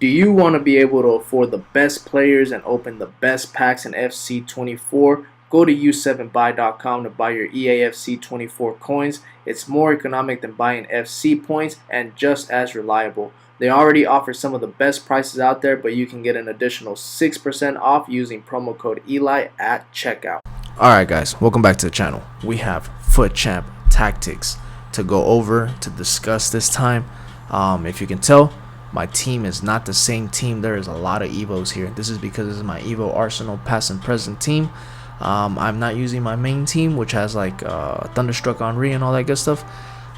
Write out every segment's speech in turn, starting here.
Do you want to be able to afford the best players and open the best packs in FC24? Go to u7buy.com to buy your EAFC24 coins. It's more economic than buying FC points and just as reliable. They already offer some of the best prices out there, but you can get an additional 6% off using promo code Eli at checkout. Alright guys, welcome back to the channel. We have FUT Champ Tactics to go over, to discuss this time. If you can tell, my team is not the same team. There is a lot of Evos here. This is because this is my Evo Arsenal past and present team. I'm not using my main team, which has like Thunderstruck Henry and all that good stuff.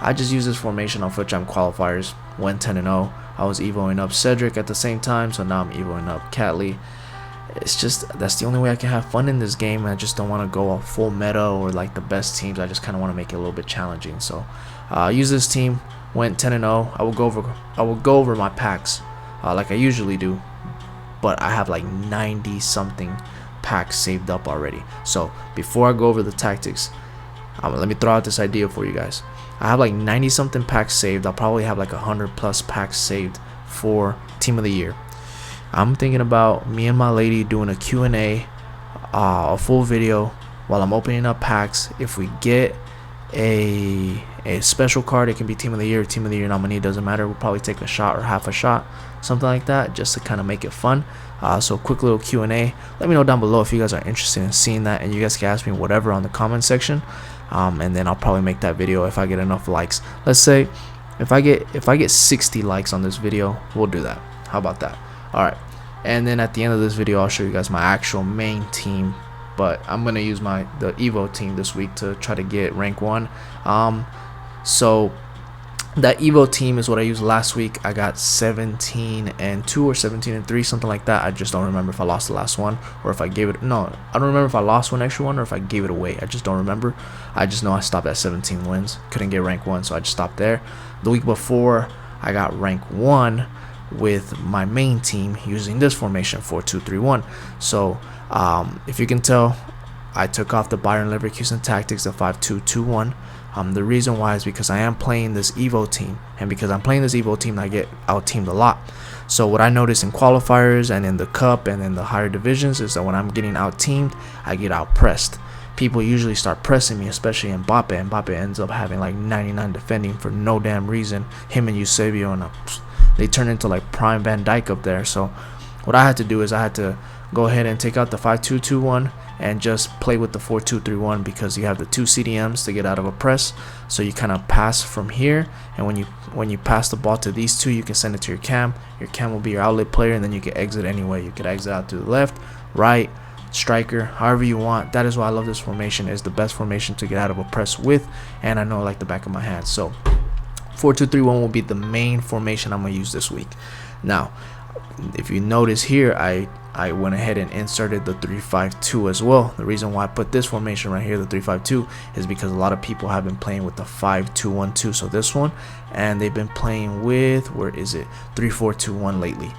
I just use this formation on FUT Champ qualifiers. Went 10-0. I was Evoing up Cedric at the same time, so now I'm Evoing up Catley. It's just, that's the only way I can have fun in this game. I just don't want to go full meta or like the best teams. I just kind of want to make it a little bit challenging. So use this team. Went 10-0. I will go over my packs like I usually do, but I have like 90 something packs saved up already. So before I go over the tactics, let me throw out this idea for you guys. I have like 90 something packs saved. I'll probably have like 100 plus packs saved for Team of the Year. I'm thinking about me and my lady doing a Q&A, a full video while I'm opening up packs. If we get a special card, it can be Team of the Year, Team of the Year nominee, doesn't matter. We'll probably take a shot or half a shot, something like that, just to kind of make it fun. So quick little Q&A. Let me know down below if you guys are interested in seeing that, and you guys can ask me whatever on the comment section, and then I'll probably make that video if I get enough likes. Let's say if I get 60 likes on this video, we'll do that. How about that? Alright, and then at the end of this video I'll show you guys my actual main team, but I'm gonna use the Evo team this week to try to get rank 1. So that Evo team is what I used last week. I got 17-2 or 17-3, something like that. I just don't remember if I lost the last one or if I gave it. No, I don't remember if I lost one extra one or if I gave it away. I just don't remember. I just know I stopped at 17 wins. Couldn't get rank 1, so I just stopped there. The week before I got rank 1 with my main team using this formation 4-2-3-1. So if you can tell, I took off the Bayern Leverkusen tactics, the 5-2-2-1. The reason why is because I am playing this Evo team, and because I'm playing this Evo team, I get out teamed a lot. So what I noticed in qualifiers and in the cup and in the higher divisions is that when I'm getting out teamed, I get out pressed. People usually start pressing me, especially in Mbappe. And Mbappe ends up having like 99 defending for no damn reason. Him and Eusebio, and they turn into like prime Van Dijk up there. So what I had to do is I had to go ahead and take out the 5-2-2-1 and just play with the 4-2-3-1, because you have the 2 CDMs to get out of a press. So you kind of pass from here, and when you pass the ball to these two, you can send it to your cam. Your cam will be your outlet player, and then you can exit anyway. You could exit out to the left, right, striker, however you want. That is why I love this formation. It's the best formation to get out of a press with, and I know I like the back of my hand. So 4-2-3-1 will be the main formation I'm going to use this week. Now, if you notice here, I went ahead and inserted the 3-5-2 as well. The reason why I put this formation right here, the 3-5-2, is because a lot of people have been playing with the 5-2-1-2, so this one, and they've been playing with, where is it, 3-4-2-1 lately,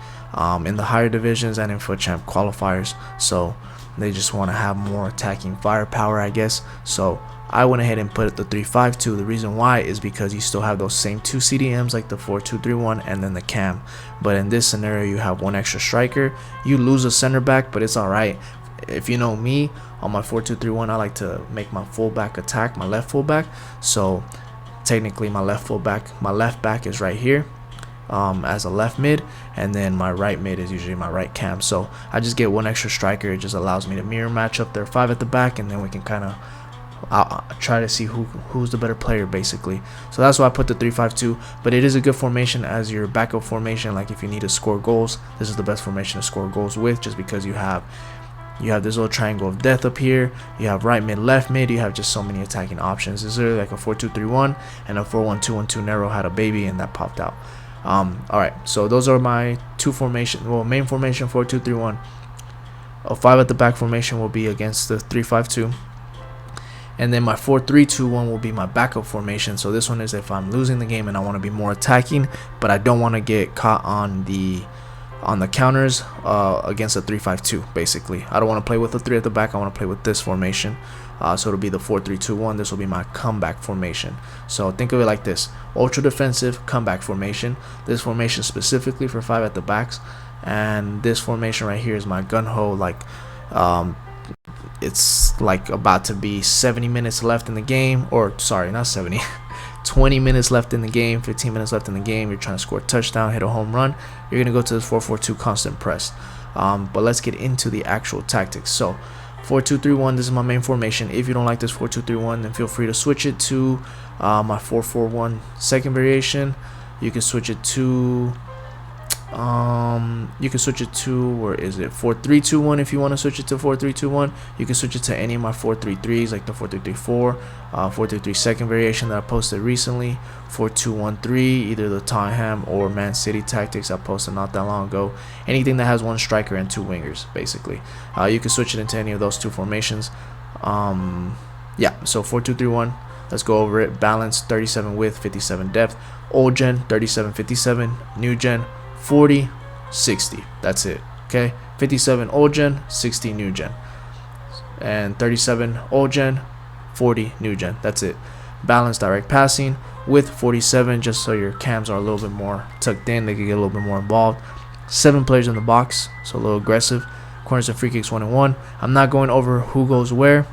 in the higher divisions and in FUT Champ qualifiers. So they just want to have more attacking firepower, I guess. So I went ahead and put the 3-5-2. The reason why is because you still have those same 2 CDMs like the 4-2-3-1 and then the cam. But in this scenario, you have 1 extra striker. You lose a center back, but it's alright. If you know me, on my 4-2-3-1, I like to make my fullback attack, my left fullback. So technically my left back is right here as a left mid, and then my right mid is usually my right cam. So I just get 1 extra striker. It just allows me to mirror match up their 5 at the back, and then we can kind of I'll try to see who's the better player, basically. So that's why I put the 3-5-2. But it is a good formation as your backup formation. Like if you need to score goals, this is the best formation to score goals with, just because you have this little triangle of death up here. You have right mid, left mid. You have just so many attacking options. This is literally like a 4-2-3-1 and a 4-1-2-1-2. Nero had a baby and that popped out. Alright, so those are my 2 formations. Well, main formation 4-2-3-1. A 5 at the back formation will be against the 3-5-2. And then my 4-3-2-1 will be my backup formation. So this one is if I'm losing the game and I want to be more attacking, but I don't want to get caught on the on the counters against a 3-5-2. Basically, I don't want to play with a 3 at the back. I want to play with this formation. So it'll be the 4-3-2-1. This will be my comeback formation. So think of it like this: ultra defensive comeback formation. This formation specifically for 5 at the backs, and this formation right here is my gun ho. Like it's like about to be 70 minutes left in the game, or sorry, not 70. 20 minutes left in the game, 15 minutes left in the game. You're trying to score a touchdown, hit a home run. You're going to go to this 4-4-2 constant press. But let's get into the actual tactics. So 4-2-3-1, this is my main formation. If you don't like this 4-2-3-1, then feel free to switch it to my 4-4-1 second variation. You can switch it to where is it, 4-3-2-1. If you want to switch it to 4-3-2-1, you can switch it to any of my 4-3-3s, like the 4-3-3-4, 4-3-3 second variation that I posted recently, 4-2-1-3, either the Tottenham or Man City tactics I posted not that long ago. Anything that has 1 striker and 2 wingers, basically. You can switch it into any of those 2 formations. Yeah, so 4-2-3-1. Let's go over it. Balance 37 width, 57 depth. Old gen 37-57. New gen 40-60. That's it. Okay, 57 old gen, 60 new gen, and 37 old gen, 40 new gen. That's it. Balance direct passing with 47, just so your cams are a little bit more tucked in. They can get a little bit more involved. 7 players in the box, so a little aggressive. Corners and free kicks 1 and 1. I'm not going over who goes where,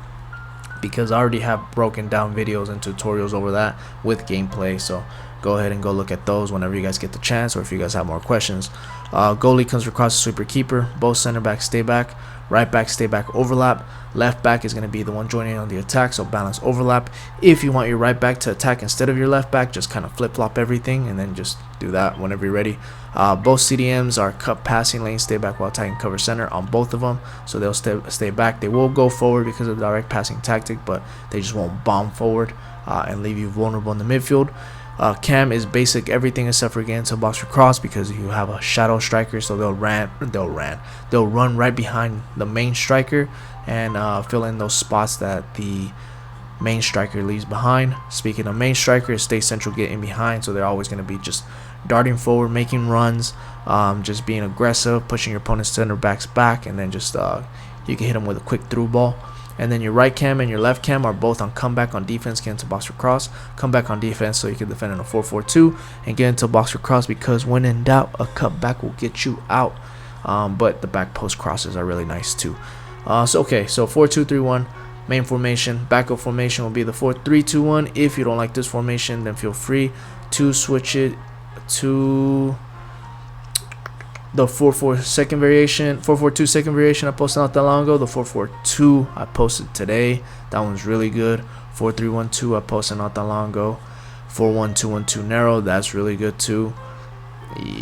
because I already have broken down videos and tutorials over that with gameplay. So go ahead and go look at those whenever you guys get the chance, or if you guys have more questions. Goalie comes across the sweeper keeper. Both center backs stay back. Right back stay back overlap. Left back is going to be the one joining on the attack, so balance overlap. If you want your right back to attack instead of your left back, just kind of flip-flop everything and then just do that whenever you're ready. Both CDMs are cut passing lanes, stay back while attacking cover center on both of them, so they'll stay back. They will go forward because of the direct passing tactic, but they just won't bomb forward and leave you vulnerable in the midfield. Cam is basic everything except for getting into box for cross, because you have a shadow striker, so they'll run right behind the main striker and fill in those spots that the main striker leaves behind. Speaking of main striker, stay central, get in behind, so they're always going to be just darting forward, making runs, just being aggressive, pushing your opponent's center backs back, and then just you can hit them with a quick through ball. And then your right cam and your left cam are both on comeback on defense, get into box for cross. Comeback on defense, so you can defend in a 4-4-2 and get into box for cross, because when in doubt, a cutback will get you out. But the back post crosses are really nice too. So 4-2-3-1 main formation. Backup formation will be the 4-3-2-1. If you don't like this formation, then feel free to switch it to the 4-4 second variation, 4-4-2 second variation I posted not that long ago. The 4-4-2 I posted today. That one's really good. 4-3-1-2 I posted not that long ago. 4-1-2-1-2 narrow, that's really good too.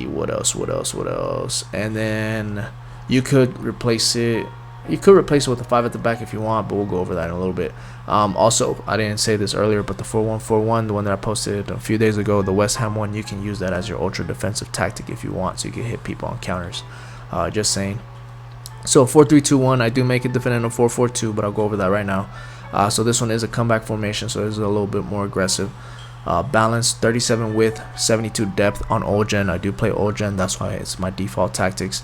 What else? And then you could replace it. You could replace it with a 5 at the back if you want, but we'll go over that in a little bit. Also, I didn't say this earlier, but the 4-1-4-1, the one that I posted a few days ago, the West Ham one, you can use that as your ultra defensive tactic if you want, so you can hit people on counters. Just saying. So 4-3-2-1, I do make it defending a 4-4-2, but I'll go over that right now. So this one is a comeback formation, so it's a little bit more aggressive. Balance 37 width, 72 depth on old gen. I do play old gen, that's why it's my default tactics.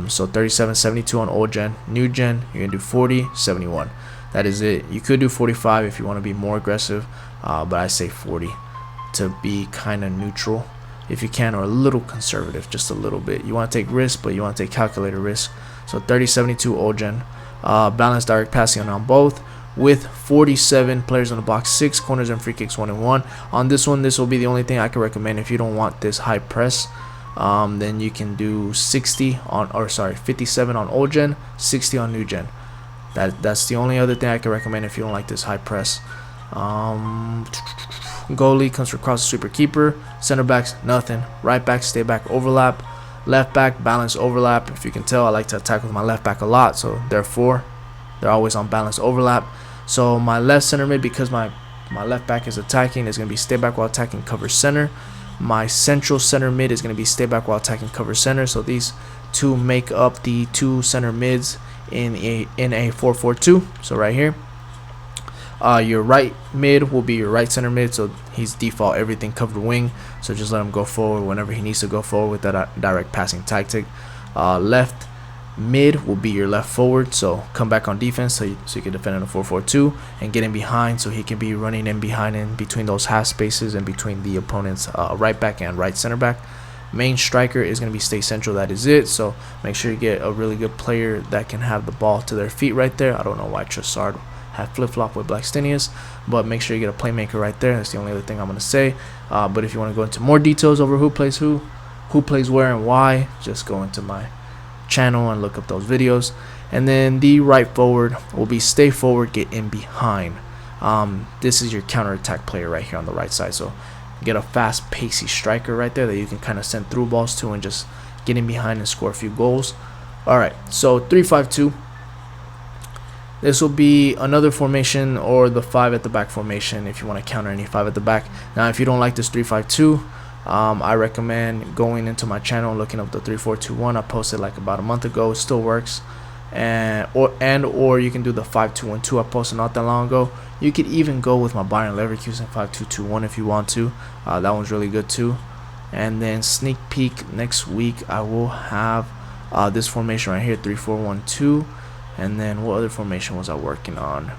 So 37, 72 on old gen. New gen, you're gonna do 40, 71. That is it. You could do 45 if you want to be more aggressive, but I say 40 to be kind of neutral if you can, or a little conservative, just a little bit. You want to take risks, but you want to take calculated risk. So 30, 72 old gen. Balance direct passing on both, with 47 players in the box, 6 corners and free kicks 1 and 1. On this one, this will be the only thing I can recommend if you don't want this high press. Then you can do 57 on old gen, 60 on new gen. That's the only other thing I can recommend if you don't like this high press. Goalie comes across the sweeper keeper. Center backs, nothing. Right back, stay back, overlap. Left back, balance overlap. If you can tell, I like to attack with my left back a lot, so therefore they're always on balance overlap. So my left center mid, because my left back is attacking, is going to be stay back while attacking, cover center. My central center mid is going to be stay back while attacking, cover center. So these two make up the 2 center mids in a 4-4-2. So right here. Your right mid will be your right center mid, so he's default everything covered wing. So just let him go forward whenever he needs to go forward with that direct passing tactic. Left mid will be your left forward, so come back on defense so you can defend in a 4-4-2 and get in behind, so he can be running in behind in between those half spaces and between the opponent's right back and right center back. Main striker is going to be stay central. That is it. So make sure you get a really good player that can have the ball to their feet right there. I don't know why Trossard had flip-flop with Blackstenius, but make sure you get a playmaker right there. That's the only other thing I'm going to say. But if you want to go into more details over who plays where and why, just go into my channel and look up those videos. And then the right forward will be stay forward, get in behind. This is your counter-attack player right here on the right side. So get a fast pacey striker right there that you can kind of send through balls to and just get in behind and score a few goals. Alright, so 3-5-2. This will be another formation, or the 5 at the back formation if you want to counter any 5 at the back. Now if you don't like this 3-5-2, I recommend going into my channel and looking up the 3-4-2-1. I posted like about a month ago. It still works. Or you can do the 5-2-1-2 I posted not that long ago. You could even go with my Bayern Leverkusen 5-2-2-1 if you want to. That one's really good too. And then sneak peek, next week I will have this formation right here, 3-4-1-2. And then what other formation was I working on?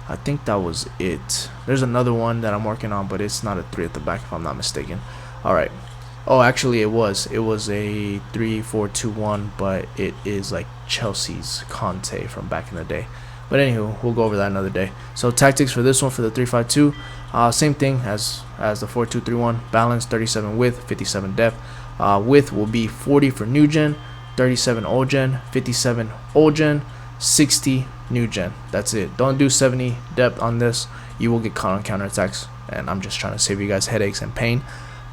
I think that was it. There's another one that I'm working on, but it's not a 3 at the back if I'm not mistaken. Alright. Oh, actually it was a 3-4-2-1, but it is like Chelsea's Conte from back in the day. But anywho, we'll go over that another day. So tactics for this one, for the 3-5-2, same thing as the 4-2-3-1. Balance, 37 width, 57 depth. Width will be 40 for new gen, 37 old gen, 57 old gen, 60 new gen. That's it. Don't do 70 depth on this. You will get caught on counterattacks, and I'm just trying to save you guys headaches and pain.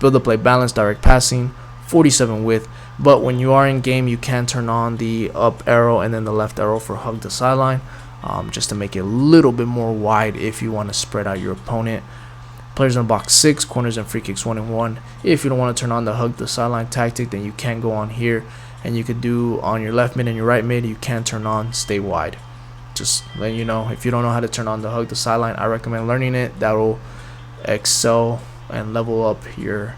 Build up play balance, direct passing, 47 width. But when you are in game, you can turn on the up arrow and then the left arrow for hug the sideline, just to make it a little bit more wide if you want to spread out your opponent. Players in box 6, corners and free kicks 1 and 1. If you don't want to turn on the hug the sideline tactic, then you can go on here and you could do on your left mid and your right mid, you can turn on stay wide. Just letting you know, if you don't know how to turn on the hug the sideline, I recommend learning it. That will excel and level up your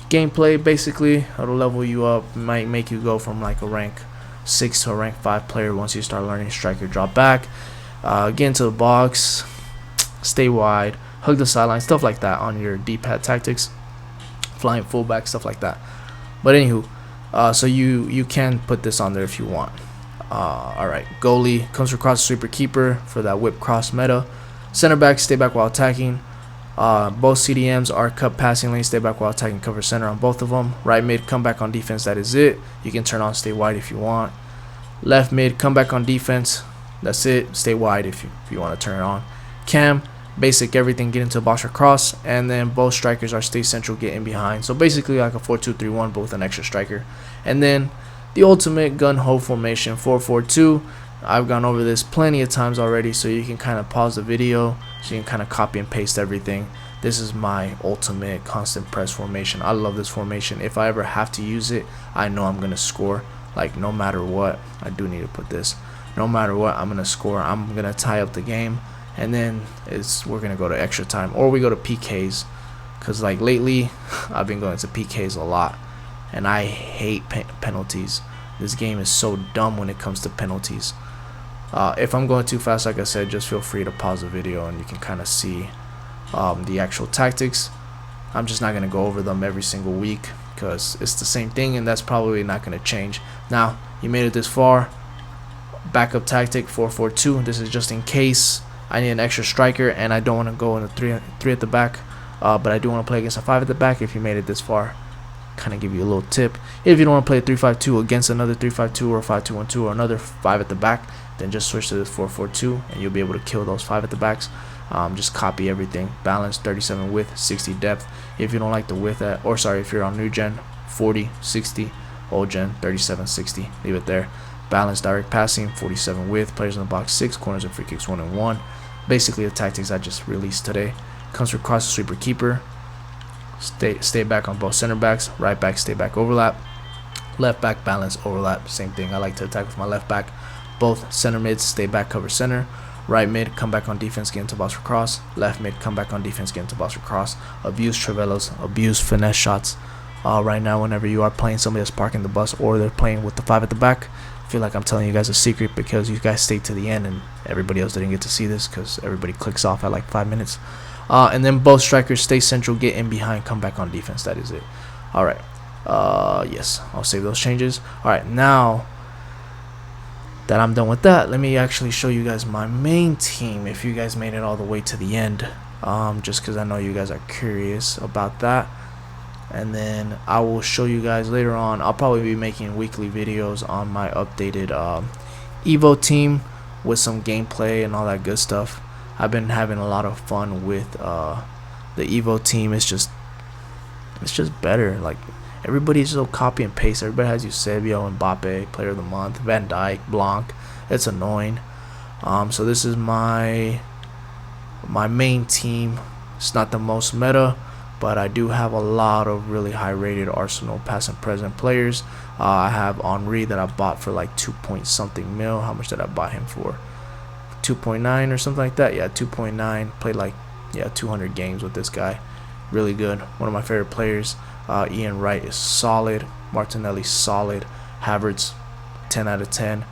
gameplay. Basically, it'll level you up, might make you go from like a rank 6 to a rank 5 player once you start learning striker drop back. Get into the box, stay wide, hug the sideline, stuff like that on your D-pad tactics, flying fullback, stuff like that. But anywho, so you can put this on there if you want. Alright, goalie comes across sweeper keeper for that whip cross meta. Center back, stay back while attacking. Both CDMs are cut passing lane, stay back while attacking, cover center on both of them. Right mid, come back on defense, that is it. You can turn on stay wide if you want. Left mid, come back on defense, that's it. Stay wide if you want to turn it on. Cam, basic everything, get into the box or cross. And then both strikers are stay central, get in behind. So basically like a 4-2-3-1, but with an extra striker. And then the ultimate gun-ho formation, 4-4-2. I've gone over this plenty of times already, so you can kind of pause the video so you can kind of copy and paste everything. This is my ultimate constant press formation. I love this formation. If I ever have to use it, I know I'm gonna score. Like no matter what, I do need to put this. No matter what, I'm gonna score. I'm gonna tie up the game, and then we're gonna go to extra time or we go to PKs. Cause like lately, I've been going to PKs a lot, and I hate penalties. This game is so dumb when it comes to penalties. If I'm going too fast, like I said, just feel free to pause the video and you can kind of see the actual tactics. I'm just not going to go over them every single week because it's the same thing, and that's probably not going to change. Now, you made it this far. Backup tactic, 4-4-2. This is just in case I need an extra striker and I don't want to go in a 3 at the back, but I do want to play against a 5 at the back. If you made it this far, kind of give you a little tip. If you don't want to play a 3-5-2 against another 3-5-2 or 5-2-1-2 or another 5 at the back, then just switch to this 4-4-2 and you'll be able to kill those 5 at the backs. Just copy everything. Balance, 37 width, 60 depth. If you don't like the width if you're on new gen, 40, 60, old gen, 37, 60. Leave it there. Balance, direct passing, 47 width. Players in the box 6, corners and free kicks 1 and 1. Basically the tactics I just released today. Comes from cross sweeper keeper. Stay back on both center backs. Right back, stay back, overlap. Left back, balance, overlap. Same thing. I like to attack with my left back. Both center mids, stay back, cover center. Right mid, come back on defense, get into box for cross. Left mid, come back on defense, get into box for cross. Abuse Trevellos, abuse finesse shots. Right now, whenever you are playing somebody that's parking the bus or they're playing with the 5 at the back, I feel like I'm telling you guys a secret because you guys stayed to the end and everybody else didn't get to see this because everybody clicks off at like 5 minutes. And then both strikers stay central, get in behind, come back on defense. That is it. All right. Yes, I'll save those changes. All right, now that I'm done with that, let me actually show you guys my main team if you guys made it all the way to the end, just because I know you guys are curious about that. And then I will show you guys later on. I'll probably be making weekly videos on my updated Evo team with some gameplay and all that good stuff. I've been having a lot of fun with the Evo team. It's just better. Like, everybody's so copy and paste. Everybody has Eusebio, Mbappe, Player of the Month, Van Dijk, Blanc. It's annoying. So this is my main team. It's not the most meta, but I do have a lot of really high rated Arsenal past and present players. I have Henry that I bought for like 2 point something mil. How much did I buy him for? 2.9 or something like that. Yeah, 2.9. Played like 200 games with this guy. Really good. One of my favorite players. Ian Wright is solid. Martinelli solid. Havertz 10 out of 10.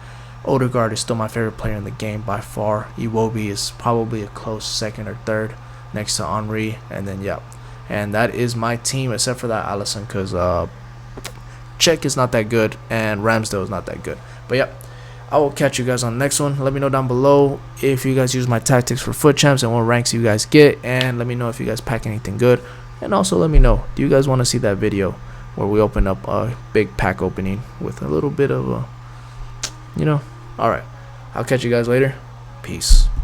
Odegaard is still my favorite player in the game by far. Iwobi is probably a close second or third next to Henry. And then and that is my team except for that Alisson, because Czech is not that good and Ramsdale is not that good. But I will catch you guys on the next one. Let me know down below if you guys use my tactics for FUT Champs and what ranks you guys get, and let me know if you guys pack anything good. And also let me know, do you guys want to see that video where we open up a big pack opening with a little bit of a, alright, I'll catch you guys later. Peace.